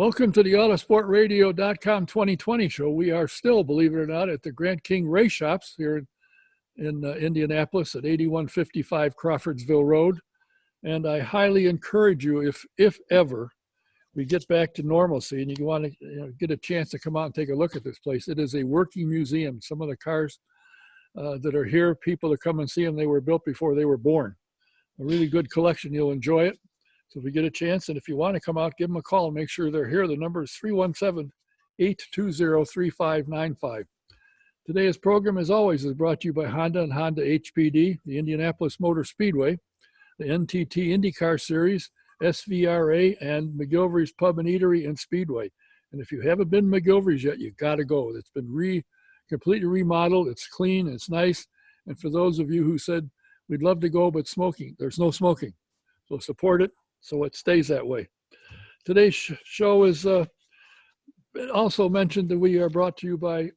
Welcome to the Autosportradio.com 2020 show. We are still, believe it or not, at the Grant King Race Shops here in Indianapolis at 8155 Crawfordsville Road. And I highly encourage you, if ever we get back to normalcy and you want to get a chance to come out and take a look at this place, it is a working museum. Some of the cars that are here, people that come and see them, they were built before they were born. A really good collection. You'll enjoy it. So if you get a chance, and if you want to come out, give them a call and make sure they're here. The number is 317-820-3595. Today's program, as always, is brought to you by Honda and Honda HPD, the Indianapolis Motor Speedway, the NTT IndyCar Series, SVRA, and McGilvery's Pub and Eatery and Speedway. And if you haven't been to McGilvery's yet, you got to go. It's been completely remodeled. It's clean. It's nice. And for those of you who said, we'd love to go, but smoking, there's no smoking. So support it so it stays that way. Today's show is also mentioned that we are brought to you by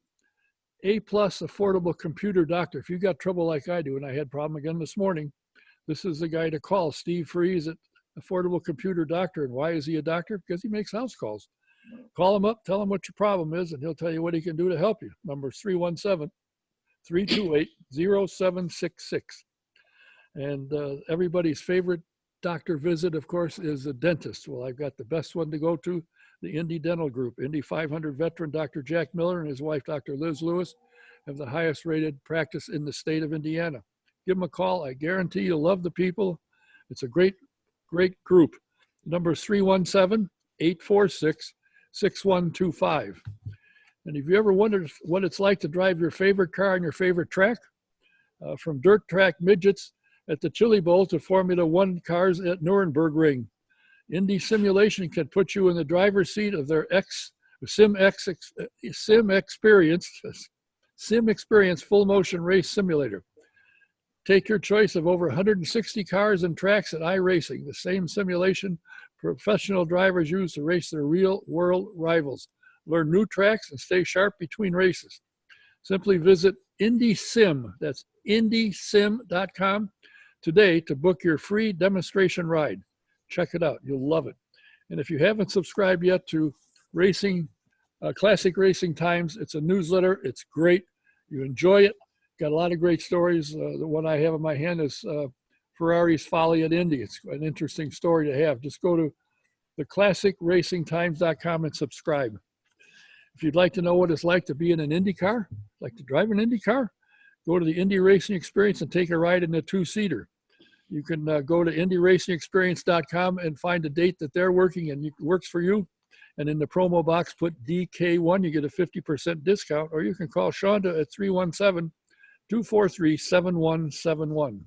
A+ Affordable Computer Doctor. If you got trouble like I do, and I had a problem again this morning, this is the guy to call, Steve Freeze at Affordable Computer Doctor. And why is he a doctor? Because he makes house calls. Call him up, tell him what your problem is, and he'll tell you what he can do to help you. Number is 317-328-0766. And everybody's favorite doctor visit, of course, is a dentist. Well, I've got the best one to go to, the Indy Dental Group. Indy 500 veteran Dr. Jack Miller and his wife, Dr. Liz Lewis, have the highest rated practice in the state of Indiana. Give them a call. I guarantee you'll love the people. It's a great, great group. The number is 317-846-6125. And if you ever wondered what it's like to drive your favorite car on your favorite track, from dirt track midgets at the Chili Bowl to Formula One cars at Nürburgring, Indy Simulation can put you in the driver's seat of their Sim Experience full motion race simulator. Take your choice of over 160 cars and tracks at iRacing, the same simulation professional drivers use to race their real world rivals. Learn new tracks and stay sharp between races. Simply visit IndySim, that's IndySim.com, today to book your free demonstration ride. Check it out. You'll love it. And if you haven't subscribed yet to Classic Racing Times, it's a newsletter. It's great. You enjoy it. Got a lot of great stories. The one I have in my hand is Ferrari's Folly at Indy. It's an interesting story to have. Just go to theclassicracingtimes.com and subscribe. If you'd like to know what it's like to be in an Indy car, like to drive an Indy car, go to the Indy Racing Experience and take a ride in a two-seater. You can go to IndyRacingExperience.com and find a date that they're working and it works for you. And in the promo box, put DK1, you get a 50% discount, or you can call Shonda at 317-243-7171.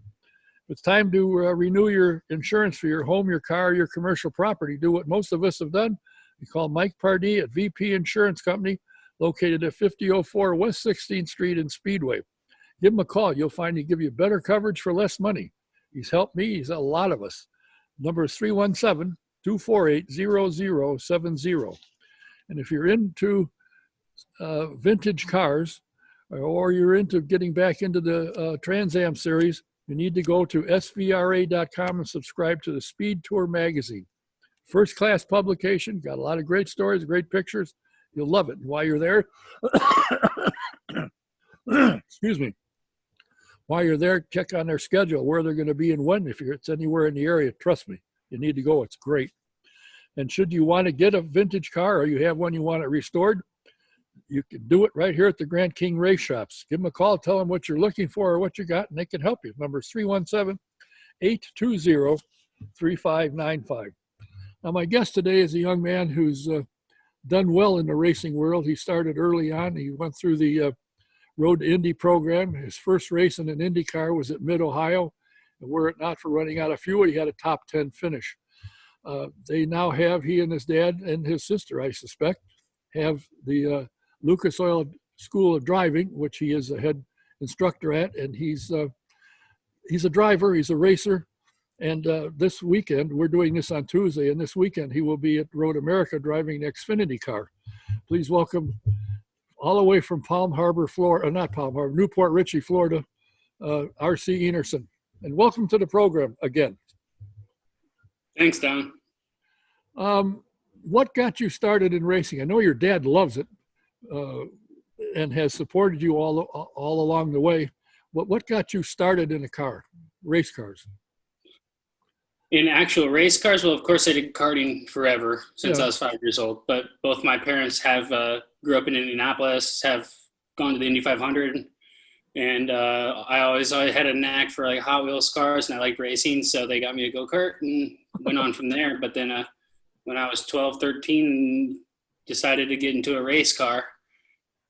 It's time to renew your insurance for your home, your car, your commercial property. Do what most of us have done. You call Mike Pardee at VP Insurance Company, located at 5004 West 16th Street in Speedway. Give him a call. You'll find he give you better coverage for less money. He's helped me. He's a lot of us. Number is 317-248-0070. And if you're into vintage cars, or you're into getting back into the Trans Am series, you need to go to svra.com and subscribe to the Speed Tour magazine. First class publication, got a lot of great stories, great pictures. You'll love it. And while you're there, excuse me, while you're there, check on their schedule, where they're going to be and when. If it's anywhere in the area, trust me, you need to go. It's great. And should you want to get a vintage car, or you have one you want it restored, you can do it right here at the Grant King Race Shops. Give them a call, tell them what you're looking for or what you got, and they can help you. Number is 317-820-3595. Now, my guest today is a young man who's done well in the racing world. He started early on. He went through the Road to Indy program. His first race in an Indy car was at Mid-Ohio. And were it not for running out of fuel, he had a top 10 finish. They now have, he and his dad and his sister, I suspect, have the Lucas Oil School of Driving, which he is a head instructor at. And he's a driver, he's a racer. And this weekend, we're doing this on Tuesday, and this weekend he will be at Road America driving the Xfinity car. Please welcome, all the way from Palm Harbor, Florida, not Palm Harbor, Newport Richey, Florida, R.C. Enerson. And welcome to the program again. Thanks, Don. What got you started in racing? I know your dad loves it and has supported you all along the way. What got you started in race cars? In actual race cars, well, of course, I did karting forever since Yeah. I was 5 years old. But both my parents have grew up in Indianapolis, have gone to the Indy 500, and I always had a knack for like Hot Wheels cars, and I liked racing, so they got me a go-kart and went on from there. But then when I was 12, 13, decided to get into a race car,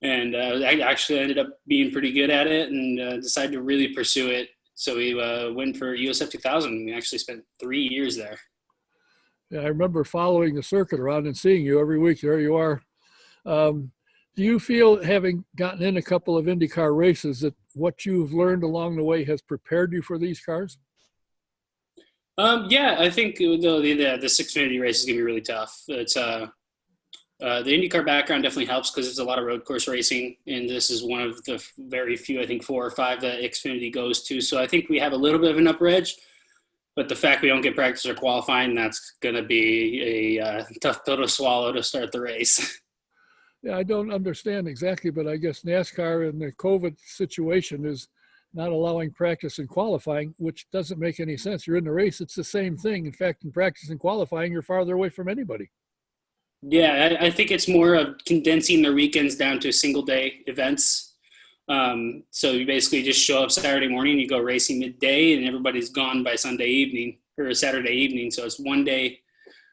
and I actually ended up being pretty good at it, and decided to really pursue it. So we went for US F2000. We actually spent 3 years there. Yeah, I remember following the circuit around and seeing you every week. There you are. Do you feel, having gotten in a couple of IndyCar races, that what you've learned along the way has prepared you for these cars? Yeah, I think the Xfinity race is gonna be really tough. It's the IndyCar background definitely helps because it's a lot of road course racing, and this is one of the very few, I think 4 or 5 that Xfinity goes to. So I think we have a little bit of an upper edge, but the fact we don't get practice or qualifying, that's going to be a tough pill to swallow to start the race. Yeah, I don't understand exactly, but I guess NASCAR in the COVID situation is not allowing practice and qualifying, which doesn't make any sense. You're in the race, it's the same thing. In fact, in practice and qualifying, you're farther away from anybody. Yeah, I think it's more of condensing their weekends down to single-day events. So you basically just show up Saturday morning, you go racing midday, and everybody's gone by Sunday evening or Saturday evening. So it's one-day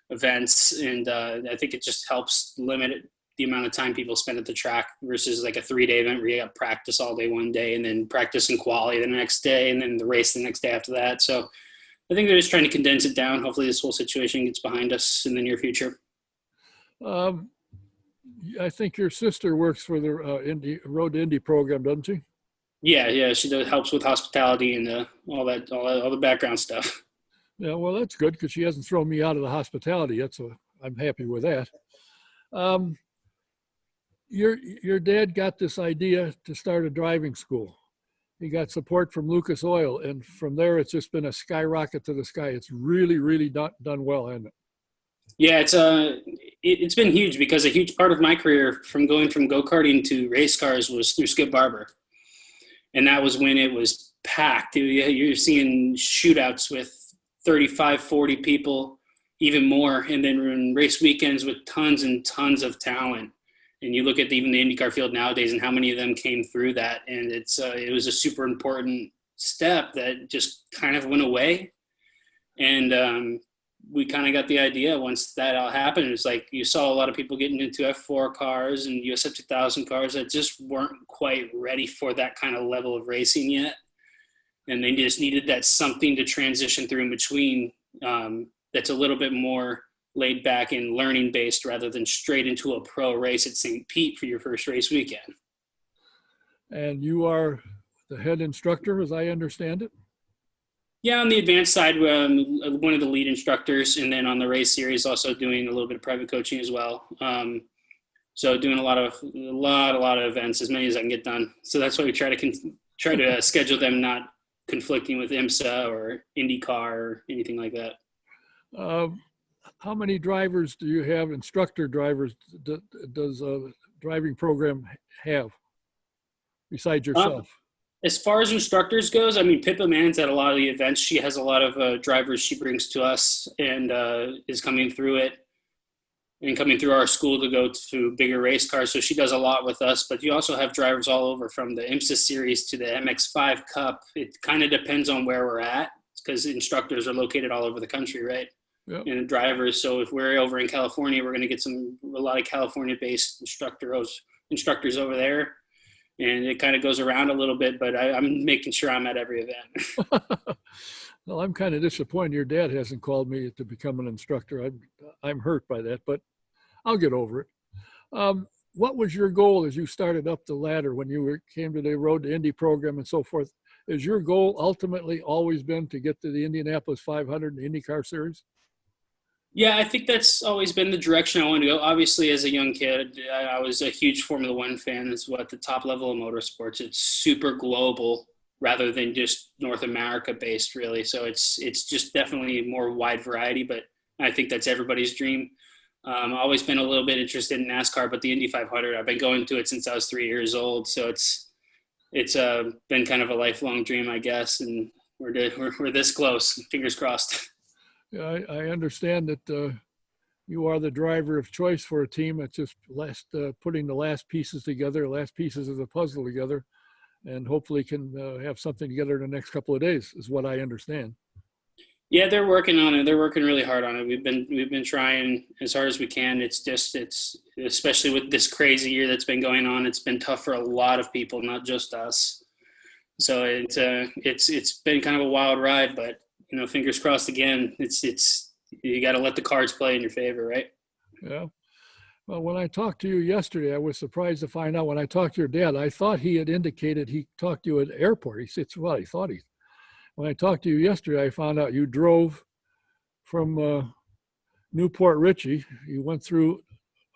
events, and I think it just helps limit the amount of time people spend at the track versus like a 3-day event where you got practice all day one day and then practice and quali the next day and then the race the next day after that. So I think they're just trying to condense it down. Hopefully this whole situation gets behind us in the near future. I think your sister works for the Road to Indy program, doesn't she? Yeah, she does, helps with hospitality and all the background stuff. Yeah, well, that's good because she hasn't thrown me out of the hospitality yet, so I'm happy with that. Your dad got this idea to start a driving school. He got support from Lucas Oil, and from there, it's just been a skyrocket to the sky. It's really, really done well, hasn't it? Yeah, it's been huge because a huge part of my career from going from go-karting to race cars was through Skip Barber. And that was when it was packed. You're seeing shootouts with 35, 40 people, even more. And then in race weekends with tons and tons of talent. And you look at even the IndyCar field nowadays and how many of them came through that. And it was a super important step that just kind of went away. And we kind of got the idea once that all happened. It was like you saw a lot of people getting into F4 cars and US F2000 cars that just weren't quite ready for that kind of level of racing yet. And they just needed that something to transition through in between that's a little bit more laid back and learning based rather than straight into a pro race at St. Pete for your first race weekend. And you are the head instructor, as I understand it? Yeah, on the advanced side, one of the lead instructors, and then on the race series, also doing a little bit of private coaching as well. So doing a lot of events, as many as I can get done. So that's why we try to schedule them not conflicting with IMSA or IndyCar or anything like that. How many drivers do you have? Instructor drivers does a driving program have besides yourself? As far as instructors goes, I mean, Pippa Mann's at a lot of the events. She has a lot of drivers she brings to us and is coming through it and coming through our school to go to bigger race cars. So she does a lot with us. But you also have drivers all over from the IMSA series to the MX5 Cup. It kind of depends on where we're at because instructors are located all over the country, right? Yep. And drivers. So if we're over in California, we're going to get a lot of California-based instructors over there. And it kind of goes around a little bit, but I'm making sure I'm at every event. Well, I'm kind of disappointed your dad hasn't called me to become an instructor. I'm hurt by that, but I'll get over it. What was your goal as you started up the ladder when you came to the Road to Indy program and so forth? Is your goal ultimately always been to get to the Indianapolis 500 and the IndyCar Series? Yeah, I think that's always been the direction I wanted to go. Obviously, as a young kid, I was a huge Formula One fan as well at the top level of motorsports. It's super global rather than just North America based, really. So it's just definitely more wide variety, but I think that's everybody's dream. Always been a little bit interested in NASCAR, but the Indy 500, I've been going to it since I was 3 years old. So it's been kind of a lifelong dream, I guess. And we're this close, fingers crossed. Yeah, I understand that you are the driver of choice for a team. It's just putting the last pieces together, last pieces of the puzzle together, and hopefully can have something together in the next couple of days, is what I understand. Yeah, they're working on it. They're working really hard on it. We've been trying as hard as we can. It's especially with this crazy year that's been going on. It's been tough for a lot of people, not just us. So it's been kind of a wild ride, but fingers crossed again. It's you got to let the cards play in your favor, right? Yeah. Well, when I talked to you yesterday, I was surprised to find out when I talked to your dad, I thought he had indicated he talked to you at the airport. He said, well, he thought he. When I talked to you yesterday, I found out you drove from Newport Richie. You went through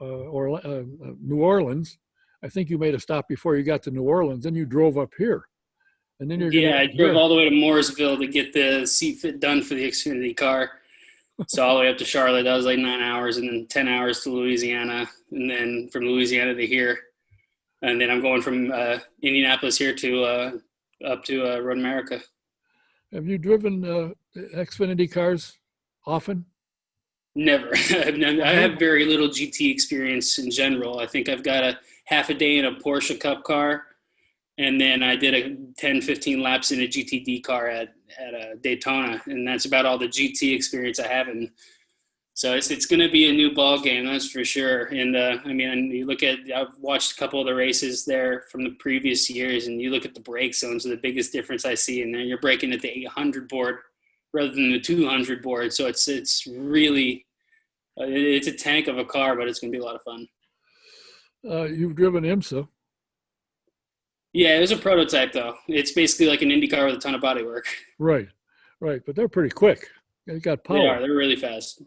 New Orleans. I think you made a stop before you got to New Orleans. Then you drove up here. And then I drove all the way to Mooresville to get the seat fit done for the Xfinity car. So all the way up to Charlotte, that was like 9 hours, and then 10 hours to Louisiana, and then from Louisiana to here. And then I'm going from Indianapolis here to up to Road America. Have you driven Xfinity cars often? Never. I have very little GT experience in general. I think I've got a half a day in a Porsche Cup car, and then I did a 10, 15 laps in a GTD car at Daytona, and that's about all the GT experience I have. And so it's going to be a new ball game, that's for sure. And you look at, I've watched a couple of the races there from the previous years, and you look at the brake zones, are the biggest difference I see. And then you're braking at the 800 board rather than the 200 board. So it's really, it's a tank of a car, but it's going to be a lot of fun. You've driven IMSA. Yeah, it was a prototype though. It's basically like an Indy car with a ton of bodywork. Right. But they're pretty quick. They got power. They are. They're really fast.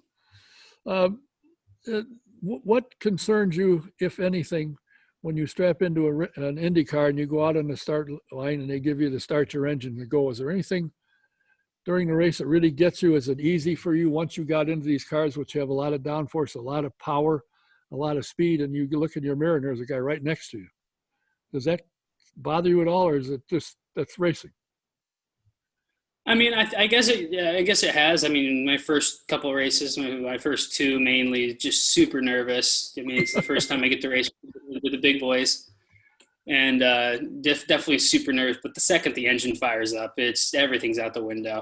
What concerns you, if anything, when you strap into an Indy car and you go out on the start line and they give you to start your engine to go? Is there anything during the race that really gets you? Is it easy for you once you got into these cars, which have a lot of downforce, a lot of power, a lot of speed, and you look in your mirror and there's a guy right next to you? Does that bother you at all, or is it just that's racing? I mean, I guess it has. I mean, my first couple of races, my first two mainly, just super nervous. I mean, it's the first time I get to race with the big boys, and definitely super nervous. But the second the engine fires up, everything's out the window.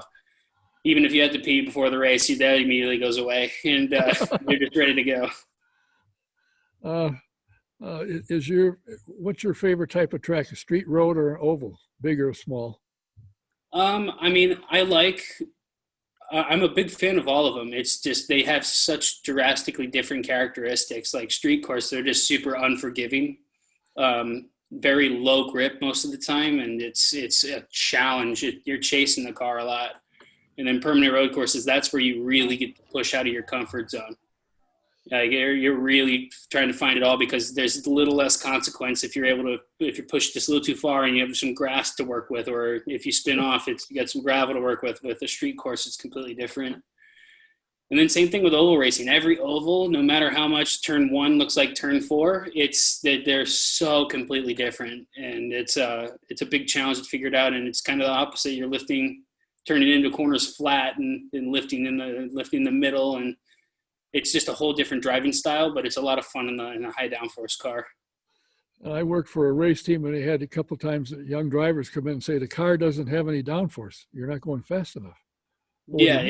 Even if you had to pee before the race, that immediately goes away, and you're just ready to go. What's your favorite type of track? A street, road, or oval? Big or small? I mean, I'm a big fan of all of them. It's just they have such drastically different characteristics. Like street course, they're just super unforgiving, very low grip most of the time, and it's a challenge. You're chasing the car a lot. And then permanent road courses, that's where you really get to push out of your comfort zone. You're really trying to find it all, because there's a little less consequence if you push just a little too far and you have some grass to work with, or if you spin off, you got some gravel to work with. With a street course, it's completely different. And then same thing with oval racing. Every oval, no matter how much turn 1 looks like turn 4, they're so completely different, and it's a big challenge to figure it out. And it's kind of the opposite. You're turning into corners flat and lifting in the middle, and it's just a whole different driving style, but it's a lot of fun in a high downforce car. I worked for a race team, and they had a couple of times young drivers come in and say, the car doesn't have any downforce. You're not going fast enough. Well, yeah,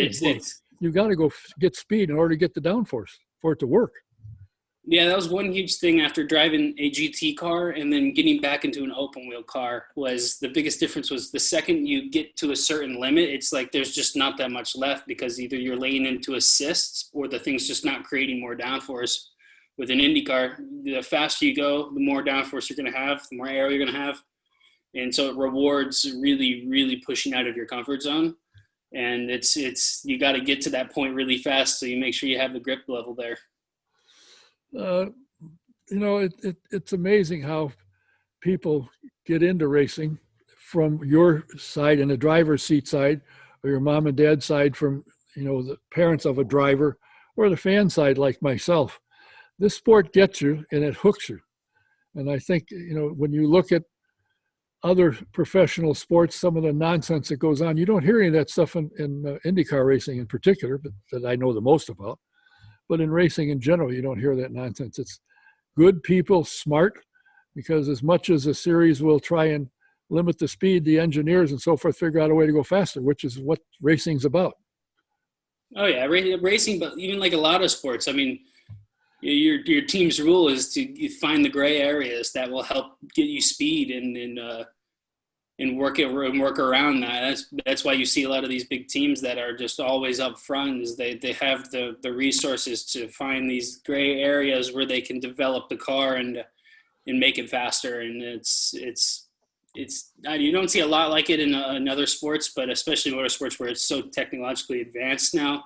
you got to go get speed in order to get the downforce for it to work. Yeah, that was one huge thing after driving a GT car and then getting back into an open wheel car. Was the biggest difference was the second you get to a certain limit, it's like there's just not that much left, because either you're laying into assists or the thing's just not creating more downforce. With an Indy car, the faster you go, the more downforce you're going to have, the more air you're going to have. And so it rewards really, really pushing out of your comfort zone. And you got to get to that point really fast, so you make sure you have the grip level there. It's amazing how people get into racing from your side and the driver's seat side, or your mom and dad side from, the parents of a driver, or the fan side like myself. this sport gets you and it hooks you. And I think, when you look at other professional sports, some of the nonsense that goes on, you don't hear any of that stuff in IndyCar racing in particular, but that I know the most about. But in racing in general, you don't hear that nonsense. It's good people, smart, because as much as a series will try and limit the speed, the engineers and so forth figure out a way to go faster, which is what racing's about. Oh yeah, racing, but even like a lot of sports. I mean, your team's rule is to find the gray areas that will help get you speed and work around that. That's why you see a lot of these big teams that are just always up front. Is they have the resources to find these gray areas where they can develop the car and make it faster. And it's you don't see a lot like it in other sports, but especially motorsports where it's so technologically advanced now.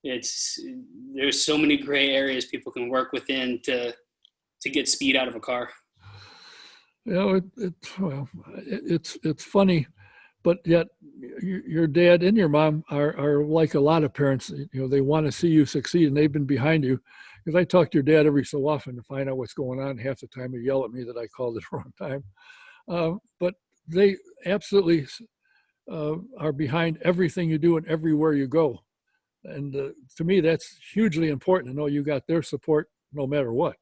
There's so many gray areas people can work within to get speed out of a car. It's funny, but yet your dad and your mom are like a lot of parents. They want to see you succeed, and they've been behind you. Because I talk to your dad every so often to find out what's going on. Half the time, he yell at me that I called it the wrong time. But they absolutely are behind everything you do and everywhere you go. And to me, that's hugely important to know you got their support no matter what.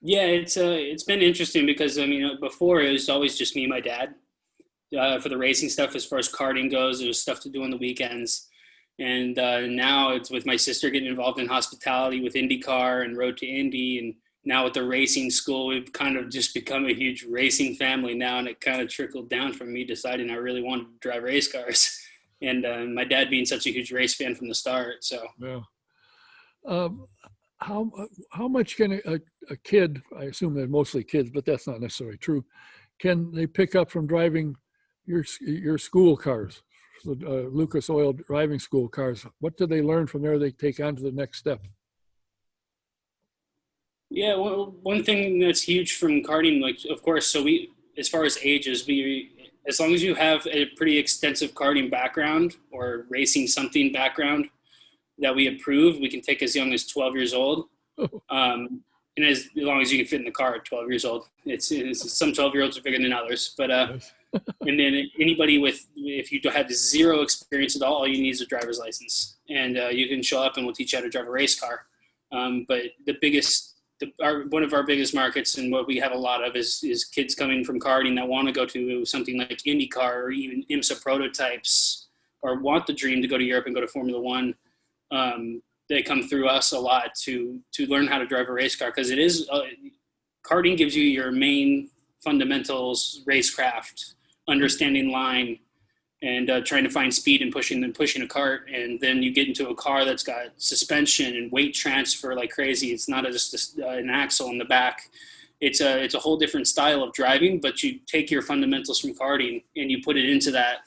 Yeah, it's been interesting because, before it was always just me and my dad for the racing stuff. As far as karting goes, there's stuff to do on the weekends. And now it's with my sister getting involved in hospitality with IndyCar and Road to Indy. And now with the racing school, we've kind of just become a huge racing family now. And it kind of trickled down from me deciding I really wanted to drive race cars. And my dad being such a huge race fan from the start. So, yeah. How much can a kid, I assume they're mostly kids, but that's not necessarily true, can they pick up from driving your school cars, Lucas Oil driving school cars? What do they learn from there they take on to the next step? Yeah, well, one thing that's huge from karting, like, of course, so as far as ages, as long as you have a pretty extensive karting background or racing something background that we approve, we can take as young as 12 years old. And as long as you can fit in the car at 12 years old. It's some 12-year-olds are bigger than others. But and then anybody if you had zero experience at all you need is a driver's license. And you can show up and we'll teach you how to drive a race car. But one of our biggest markets and what we have a lot of is kids coming from karting that want to go to something like IndyCar or even IMSA prototypes or want the dream to go to Europe and go to Formula One. They come through us a lot to learn how to drive a race car because it is karting gives you your main fundamentals, racecraft, understanding line, and trying to find speed and pushing a cart. And then you get into a car that's got suspension and weight transfer like crazy. It's not just an axle in the back. It's a whole different style of driving, but you take your fundamentals from karting and you put it into that.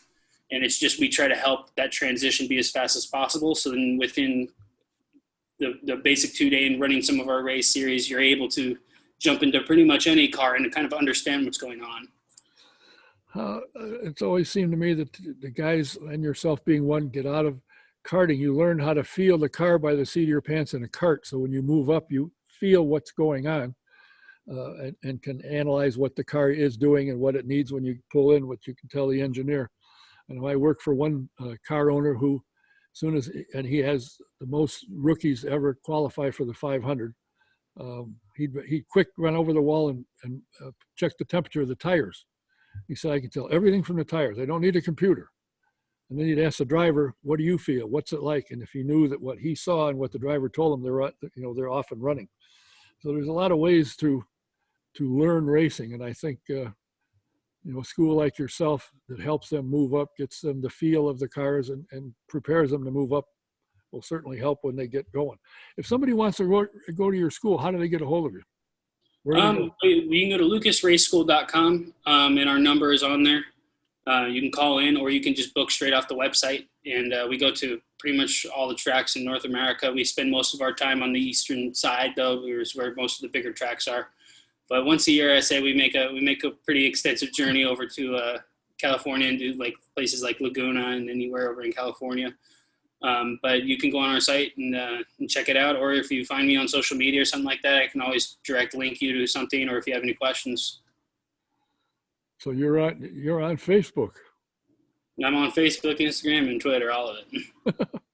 And it's just, we try to help that transition be as fast as possible. So then within the basic 2-day and running some of our race series, you're able to jump into pretty much any car and kind of understand what's going on. It's always seemed to me that the guys, and yourself being one, get out of karting. You learn how to feel the car by the seat of your pants in a cart. So when you move up, you feel what's going on and can analyze what the car is doing and what it needs when you pull in, what you can tell the engineer. And I work for one car owner who, and he has the most rookies ever qualify for the 500. He'd quick run over the wall and check the temperature of the tires. He said, I can tell everything from the tires. I don't need a computer. And then he'd ask the driver, what do you feel? What's it like? And if he knew that what he saw and what the driver told him, they're off and running. So there's a lot of ways to learn racing. And I think, a school like yourself that helps them move up, gets them the feel of the cars and prepares them to move up will certainly help when they get going. If somebody wants to go to your school, how do they get a hold of you? You can go to lucasraceschool.com and our number is on there. You can call in or you can just book straight off the website. And we go to pretty much all the tracks in North America. We spend most of our time on the eastern side, though, where most of the bigger tracks are. But once a year, I say we make a pretty extensive journey over to California and do like places like Laguna and anywhere over in California. But you can go on our site and check it out. Or if you find me on social media or something like that, I can always direct link you to something, or if you have any questions. So you're on Facebook. I'm on Facebook, Instagram, and Twitter, all of it.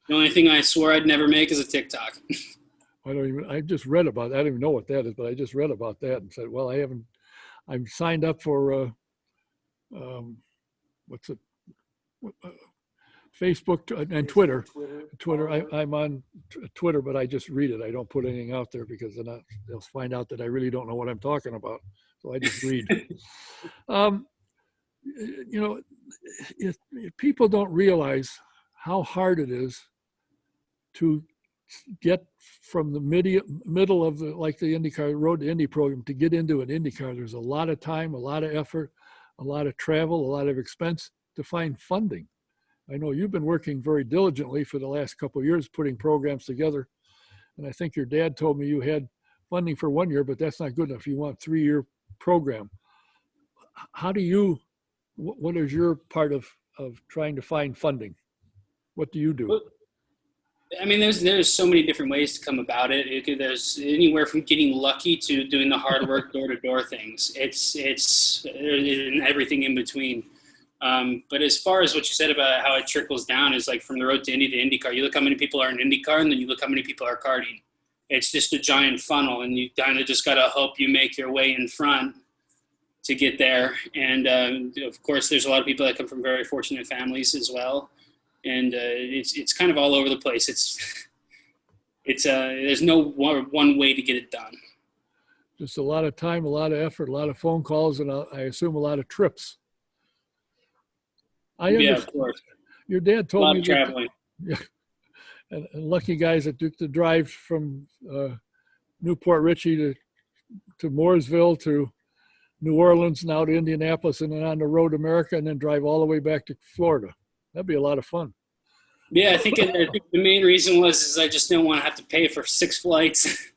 The only thing I swore I'd never make is a TikTok. I just read about that. I don't even know what that is, but I just read about that and said, well, I'm signed up for, what's it? Facebook and Twitter. I'm on Twitter, but I just read it. I don't put anything out there because then they'll find out that I really don't know what I'm talking about. So I just read. If people don't realize how hard it is to get from the middle of the IndyCar road to Indy program to get into an IndyCar, there's a lot of time, a lot of effort, a lot of travel, a lot of expense to find funding. I know you've been working very diligently for the last couple of years putting programs together. And I think your dad told me you had funding for 1 year, but that's not good enough. You want a 3-year program. How do you, what is your part of trying to find funding? What do you do? I mean, there's so many different ways to come about it. There's anywhere from getting lucky to doing the hard work door-to-door things. It's everything in between. But as far as what you said about how it trickles down is like from the road to Indy to IndyCar, you look how many people are in IndyCar and then you look how many people are karting. It's just a giant funnel, and you kind of just got to hope you make your way in front to get there. And of course, there's a lot of people that come from very fortunate families as well. And it's kind of all over the place. There's no one way to get it done. Just a lot of time, a lot of effort, a lot of phone calls, and I assume a lot of trips. Yeah, of course. Your dad told me. A lot of traveling. Yeah, and lucky guys that took the drive from Newport Richie to Mooresville to New Orleans, now to Indianapolis, and then on the road to America, and then drive all the way back to Florida. That'd be a lot of fun. Yeah, I think the main reason was I just didn't want to have to pay for 6 flights.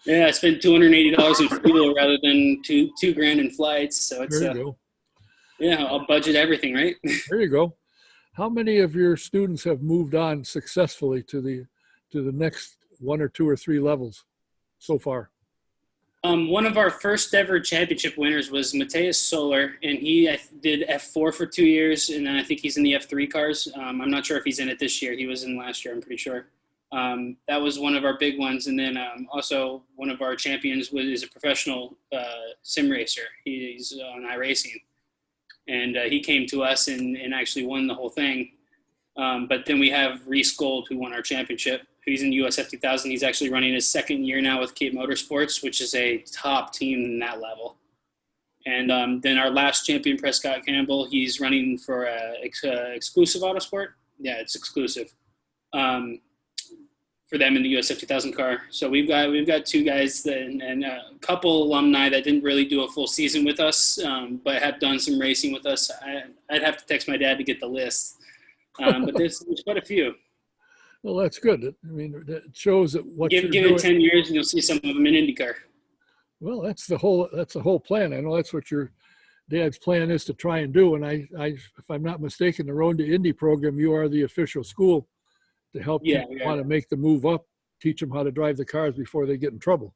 Yeah, I spent $280 in fuel rather than $2,000 in flights. So it's there you go. Yeah, I'll budget everything, right? There you go. How many of your students have moved on successfully to the next 1 or 2 or 3 levels so far? One of our first ever championship winners was Mateus Soler, and he did F4 for 2 years, and then I think he's in the F3 cars. I'm not sure if he's in it this year. He was in last year, I'm pretty sure. That was one of our big ones. And then also one of our champions is a professional sim racer. He's on iRacing. And he came to us and actually won the whole thing. But then we have Reese Gold, who won our championship. He's in US F2000. He's actually running his 2nd year now with Cape Motorsports, which is a top team in that level. And then our last champion, Prescott Campbell, he's running for exclusive Autosport. Yeah, it's exclusive for them in the US F2000 car. So we've got 2 guys and a couple alumni that didn't really do a full season with us, but have done some racing with us. I'd have to text my dad to get the list, but there's quite a few. Well, that's good. I mean, it shows that what give it 10 years and you'll see some of them in IndyCar. Well, that's the whole plan. I know that's what your dad's plan is to try and do. And I if I'm not mistaken, the Road to Indy program, you are the official school to help people want to make the move up, teach them how to drive the cars before they get in trouble.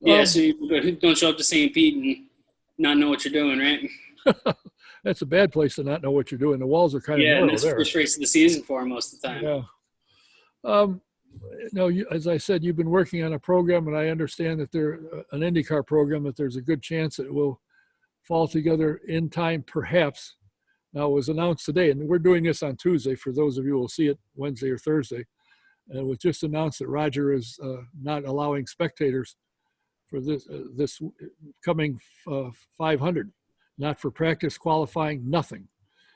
Yeah, so you don't show up to St. Pete and not know what you're doing, right? That's a bad place to not know what you're doing. The walls are kind of narrow there. Yeah, it's the first race of the season for them most of the time. Yeah. No, as I said, you've been working on a program, and I understand that an IndyCar program, that there's a good chance that it will fall together in time, perhaps. Now, it was announced today, and we're doing this on Tuesday for those of you who will see it Wednesday or Thursday. And it was just announced that Roger is not allowing spectators for this coming 500, not for practice, qualifying, nothing.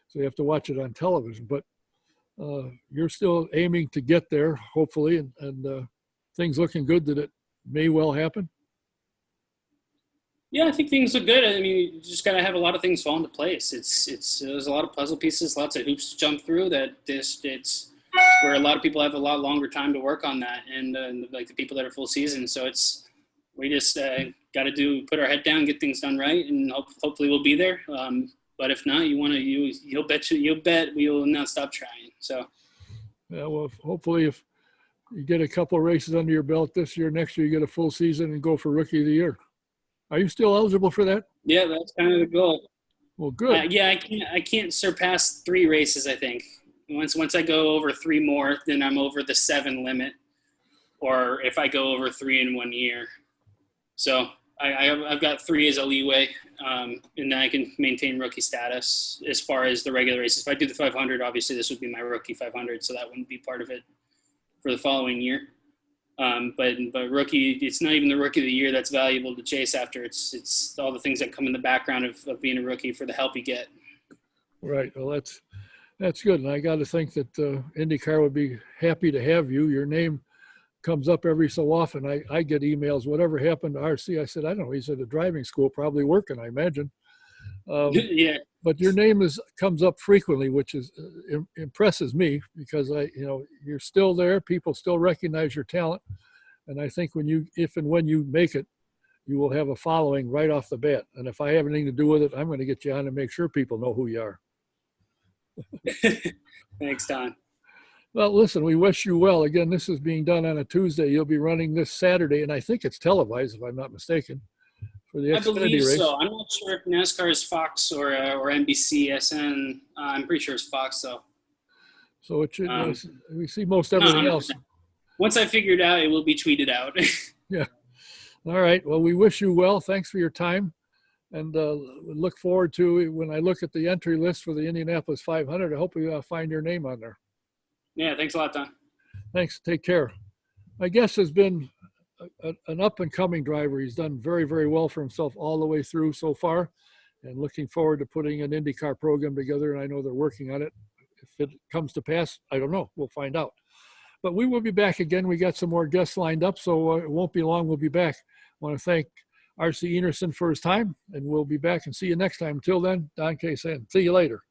So you have to watch it on television. But you're still aiming to get there, hopefully, and things looking good that it may well happen. Yeah, I think things look good. I mean, you just got to have a lot of things fall into place. There's a lot of puzzle pieces, lots of hoops to jump through. It's where a lot of people have a lot longer time to work on that, and like the people that are full season. So we just got to put our head down, get things done right, and hopefully we'll be there. But if not, you'll bet we will not stop trying. So, yeah, well, hopefully if you get a couple of races under your belt this year, next year you get a full season and go for Rookie of the Year. Are you still eligible for that? yeah, that's kind of the goal. Well, good. Yeah, I can't surpass 3 races, I think. Once I go over 3 more, then I'm over the 7 limit. Or if I go over 3 in 1 year. So I've got 3 as a leeway, and then I can maintain rookie status as far as the regular races. If I do the 500, obviously this would be my rookie 500, so that wouldn't be part of it for the following year. But rookie, it's not even the rookie of the year that's valuable to chase after. It's all the things that come in the background of being a rookie for the help you get. Right. Well, that's good. And I got to think that IndyCar would be happy to have you. Your name comes up every so often. I get emails, whatever happened to RC? I said, I don't know. He's at a driving school, probably working, I imagine. Yeah. But your name comes up frequently, which impresses me because you're still there. People still recognize your talent. And I think if and when you make it, you will have a following right off the bat. And if I have anything to do with it, I'm going to get you on and make sure people know who you are. Thanks, Don. Well, listen, we wish you well. Again, this is being done on a Tuesday. You'll be running this Saturday, and I think it's televised, if I'm not mistaken, for the Xfinity I believe race. so. I'm not sure if NASCAR is Fox or NBC, SN. I'm pretty sure it's Fox, though. So it should, we see most everything else. Once I figure it out, it will be tweeted out. Yeah. All right. Well, we wish you well. Thanks for your time. And look forward to when I look at the entry list for the Indianapolis 500. I hope we find your name on there. Yeah, thanks a lot, Don. Thanks. Take care. My guest has been an up-and-coming driver. He's done very, very well for himself all the way through so far, and looking forward to putting an IndyCar program together, and I know they're working on it. If it comes to pass, I don't know. We'll find out. But we will be back again. We got some more guests lined up, so it won't be long. We'll be back. I want to thank R.C. Enerson for his time, and we'll be back and see you next time. Until then, Don K. saying, see you later.